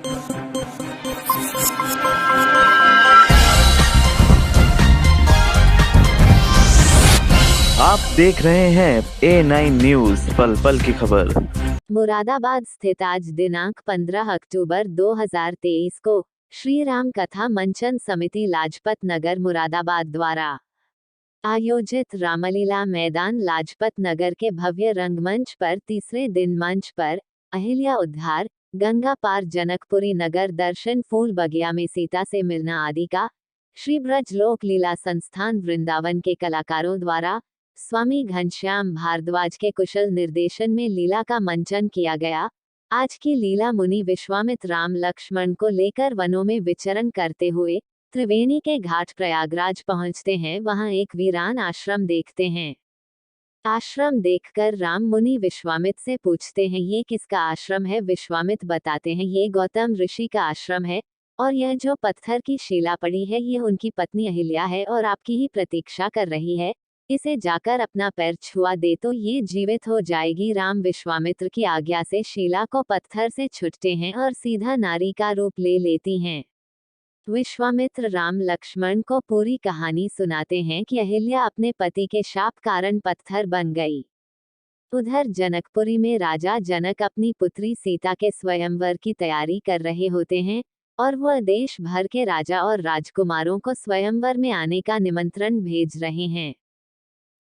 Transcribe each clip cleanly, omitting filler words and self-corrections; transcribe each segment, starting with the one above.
आप देख रहे हैं A9 न्यूज, पल पल की खबर। मुरादाबाद स्थित आज दिनांक 15 अक्टूबर 2023 को श्री राम कथा मंचन समिति लाजपत नगर मुरादाबाद द्वारा आयोजित रामलीला मैदान लाजपत नगर के भव्य रंगमंच पर तीसरे दिन मंच पर अहिल्या उद्धार, गंगा पार, जनकपुरी नगर दर्शन, फूल बगिया में सीता से मिलना आदि का श्री ब्रज लोक लीला संस्थान वृंदावन के कलाकारों द्वारा स्वामी घनश्याम भारद्वाज के कुशल निर्देशन में लीला का मंचन किया गया। आज की लीला मुनि विश्वामित्र राम लक्ष्मण को लेकर वनों में विचरण करते हुए त्रिवेणी के घाट प्रयागराज पहुंचते हैं। वहां एक वीरान आश्रम देखते हैं। आश्रम देखकर राम मुनि विश्वामित्र से पूछते हैं, ये किसका आश्रम है? विश्वामित्र बताते हैं, ये गौतम ऋषि का आश्रम है और यह जो पत्थर की शिला पड़ी है, ये उनकी पत्नी अहिल्या है और आपकी ही प्रतीक्षा कर रही है। इसे जाकर अपना पैर छुआ दे तो ये जीवित हो जाएगी। राम विश्वामित्र की आज्ञा से शिला को पत्थर से छूटते हैं और सीधा नारी का रूप ले लेती हैं। विश्वामित्र राम लक्ष्मण को पूरी कहानी सुनाते हैं कि अहिल्या अपने पति के शाप कारण पत्थर बन गई। उधर जनकपुरी में राजा जनक अपनी पुत्री सीता के स्वयंवर की तैयारी कर रहे होते हैं और वह देश भर के राजा और राजकुमारों को स्वयंवर में आने का निमंत्रण भेज रहे हैं।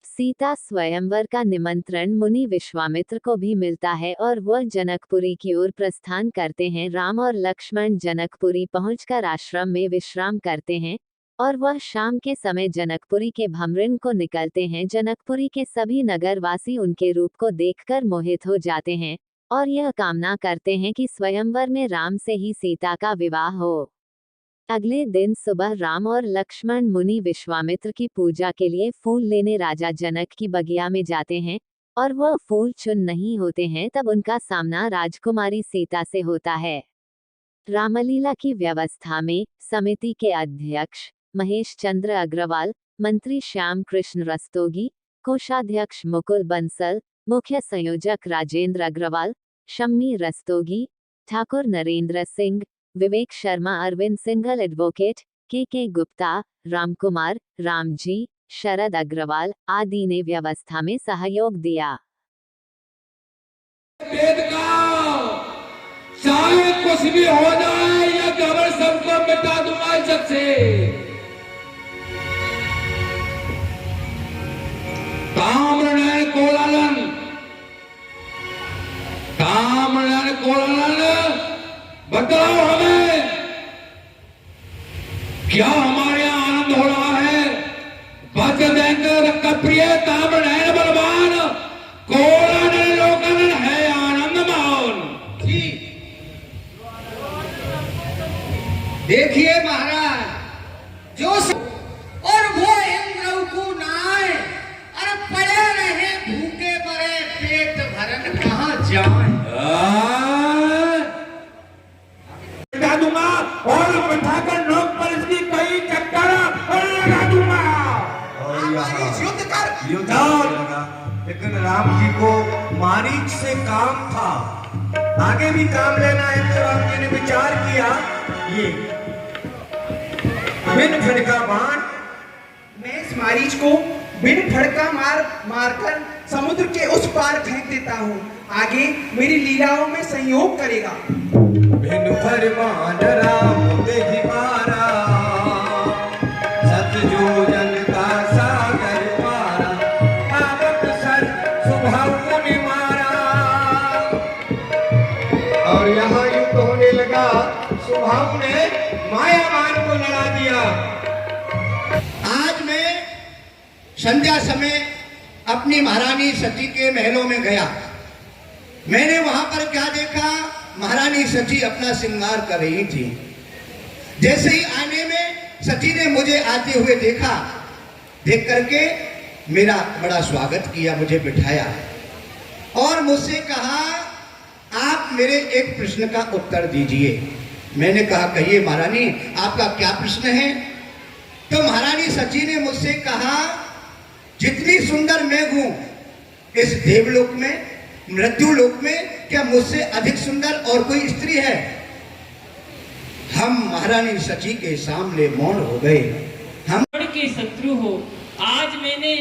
सीता स्वयंवर का निमंत्रण मुनि विश्वामित्र को भी मिलता है और वह जनकपुरी की ओर प्रस्थान करते हैं। राम और लक्ष्मण जनकपुरी पहुंचकर आश्रम में विश्राम करते हैं और वह शाम के समय जनकपुरी के भ्रमण को निकलते हैं। जनकपुरी के सभी नगरवासी उनके रूप को देखकर मोहित हो जाते हैं और यह कामना करते हैं कि स्वयंवर में राम से ही सीता का विवाह हो। अगले दिन सुबह राम और लक्ष्मण मुनि विश्वामित्र की पूजा के लिए फूल लेने राजा जनक की बगिया में जाते हैं और वह फूल चुन नहीं होते हैं। तब उनका सामना राजकुमारी सीता से होता है। रामलीला की व्यवस्था में समिति के अध्यक्ष महेश चंद्र अग्रवाल, मंत्री श्याम कृष्ण रस्तोगी, कोषाध्यक्ष मुकुल बंसल, मुख्य संयोजक राजेंद्र अग्रवाल, शम्मी रस्तोगी, ठाकुर नरेंद्र सिंह, विवेक शर्मा, अरविंद सिंघल, एडवोकेट के गुप्ता, रामकुमार, रामजी, शरद अग्रवाल आदि ने व्यवस्था में सहयोग दिया। चाहे कुछ भी हो जाए, यह खबर सबको मिटा दूंगा जब से। कामरण कोलालन बताओ हमें, क्या हमारे यहाँ आनंद हो रहा है? भक्त प्रिय कामरण बलवान कोलानन लोकन है आनंद मौन जी। देखिए महाराज, जो और वो इंद्र को नाए और पड़े रहे भूखे पड़े, पेट भरन कहाँ जाए। और बैठाकर नोक पर इसकी कई चक्कर लगा दूंगा और युद्ध कर युद्ध लगा। लेकिन राम जी को मारीच से काम था, आगे भी काम लेना है। तो राम जी ने विचार किया, ये बिन फड़का बाण, मैं इस मारीच को बिन फड़का मारकर समुद्र के उस पार फेंक देता हूँ। आगे मेरी लीलाओं में संयोग करेगा। बिन फरमान राम देहि मारा, सतजोजन का सागर पारा, आवत सर स्वभाव मुनि मारा। और यहाँ युद्ध होने लगा। स्वभाव ने मायावान को लड़ा दिया। आज मैं संध्या समय अपनी महारानी सती के महलों में गया। मैंने वहां पर क्या देखा? महारानी सती अपना श्रृंगार कर रही थी। जैसे ही आने में सती ने मुझे आते हुए देखा, देख करके मेरा बड़ा स्वागत किया, मुझे बिठाया और मुझसे कहा, आप मेरे एक प्रश्न का उत्तर दीजिए। मैंने कहा, कहिए महारानी, आपका क्या प्रश्न है? तो महारानी सती ने मुझसे कहा, जितनी सुंदर मैं हूं इस देवलोक में, मृत्यु लोक में, क्या मुझसे अधिक सुंदर और कोई स्त्री है? हम महारानी सची के सामने मौन हो गए। हम के शत्रु हो, आज मैंने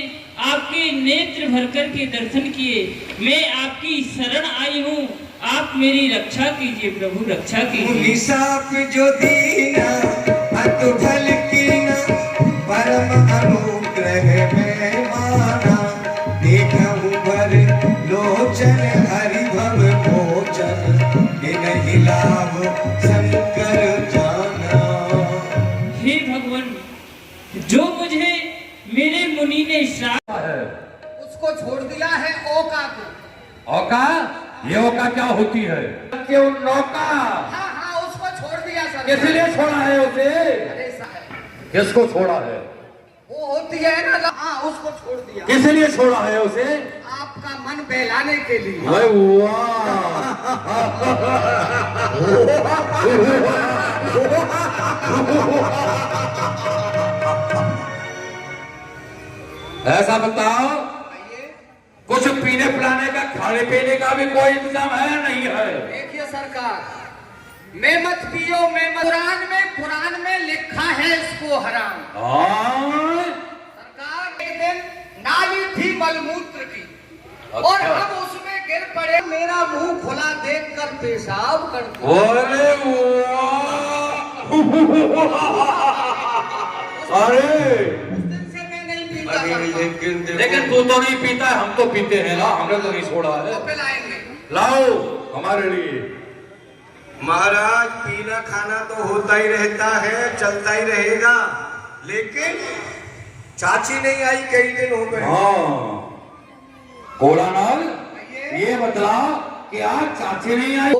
आपके नेत्र भरकर के दर्शन किए, मैं आपकी शरण आई हूँ, आप मेरी रक्षा कीजिए प्रभु, रक्षा कीजिए। निशाप जो दीना अतुफल कीना परम अनुग्रह में माना, देखहु भर लोचन हरि भव भोजन, नहीं लाभ शंकर जाना। हे भगवान, जो मुझे मेरे मुनि ने श्राप उसको छोड़ दिया है ओका को। औका? ये औका क्या होती है? क्यों नौका? हाँ हाँ, उसको छोड़ दिया सर। किस लिए छोड़ा है उसे? अरे साहब, किसको छोड़ा है? वो होती है ना, हाँ उसको छोड़ दिया। किस लिए छोड़ा है उसे? आपका मन बहलाने के लिए। अरे ऐसा बताओ, कुछ पीने पिलाने का, खाने पीने का भी कोई इंतजाम है या नहीं है? देखिए सरकार, मैं मत पियो, मैं मत, कुरान में लिखा है इसको हराम। सरकार, एक दिन नाली थी मलमूत्र की, और हम उसमें गिर पड़े, मेरा मुंह खुला देखकर पेशाब करते। अरे अरे, उस दिन से मैं नहीं पीता सरकार। लेकिन तू तो नहीं पीता है, हम तो पीते हैं ना, हमने तो नहीं छोड़ा है। वो पिलाएंगे। लाओ हमारे लिए। महाराज, पीना खाना तो होता ही रहता है, चलता ही रहेगा, लेकिन चाची नहीं आई, कई दिन हो गए। हाँ, कोलानाल, ये बतला कि आज चाची नहीं आई।